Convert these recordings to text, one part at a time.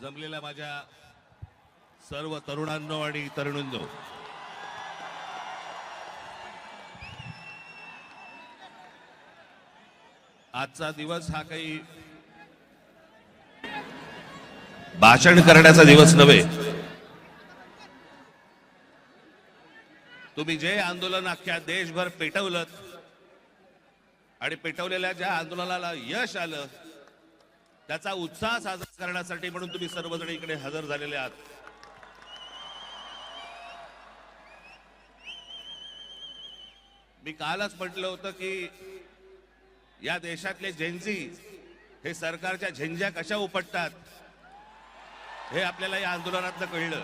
जमलेल्या माझ्या सर्व तरुणांनो आणि तरुणींनो, आजचा दिवस हा काही भाषण करण्याचा दिवस नव्हे. तुम्ही जे आंदोलन अख्ख्या देशभर पेटवलं आणि पेटवलेल्या ज्या आंदोलनाला यश आलं त्याचा उत्साह साजरा करण्यासाठी म्हणून तुम्ही सर्वजण इकडे हजर झालेले आहात. मी कालच म्हटलं होतं की या देशातले जेन्झी हे सरकारच्या झेंझ्या कशा उपटतात हे आपल्याला या आंदोलनातनं कळलं.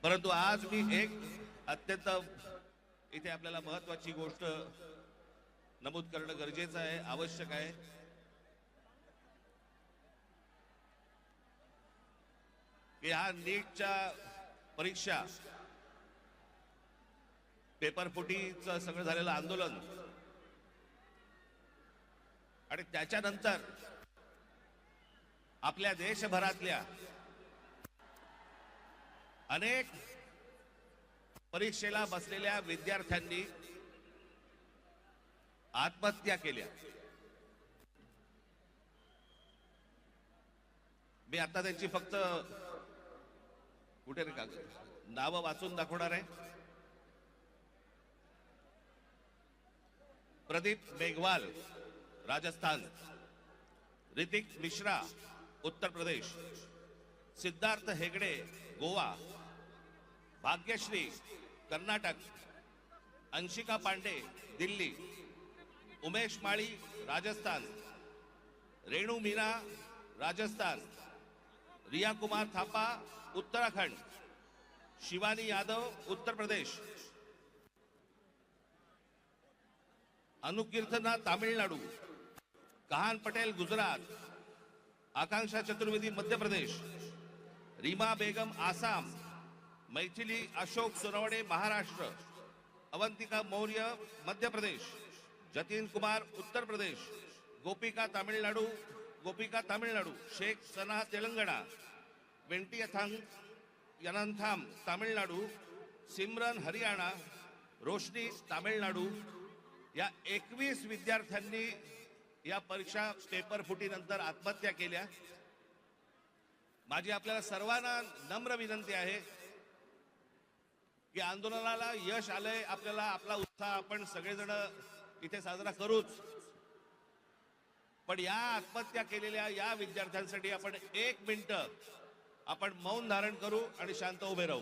परंतु आज मी एक अत्यंत इथे आपल्याला महत्वाची गोष्ट नमूद करणं गरजेचं आहे, आवश्यक आहे. की हा नीटच्या परीक्षा पेपर फुटीचं सगळं झालेलं आंदोलन आणि त्याच्यानंतर आपल्या देशभरातल्या अनेक परीक्षेला बसलेल्या विद्यार्थ्यांनी आत्महत्या केल्या. मी आता त्यांची फक्त कुठे रे का नावं वाचून दाखवणार आहे. प्रदीप मेघवाल राजस्थान, ऋतिक मिश्रा उत्तर प्रदेश, सिद्धार्थ हेगड़े गोवा, भाग्यश्री कर्नाटक, अंशिका पांडे दिल्ली, उमेश माळी राजस्थान, रेणु मीना राजस्थान, रिया कुमार थापा उत्तराखंड, शिवानी यादव उत्तर प्रदेश, अनुकीर्तना तामिळनाडू, कहान पटेल गुजरात, आकांक्षा चतुर्वेदी मध्य प्रदेश, रीमा बेगम आसाम, मैथिली अशोक सुरवणे महाराष्ट्र, अवंतिका मौर्य मध्य प्रदेश, जतिन कुमार उत्तर प्रदेश, गोपिका तामिळनाडू, शेख सना तेलंगणा, वेंटियथांग यनंथाम तामिळनाडू, सिमरन हरियाणा, रोशनी तामिळनाडू या 21 विद्यार्थ्यांनी या परीक्षा पेपर फुटीनंतर आत्महत्या केल्या. माझी आपल्याला सर्वांना नम्र विनंती आहे की आंदोलनाला यश आलंय, आपल्याला आपला उत्साह आपण सगळेजण इथे साजरा करूच, पण या आत्महत्या केलेल्या या विद्यार्थ्यांसाठी आपण 1 मिनिट आपण मौन धारण करू आणि शांत उभे राहू.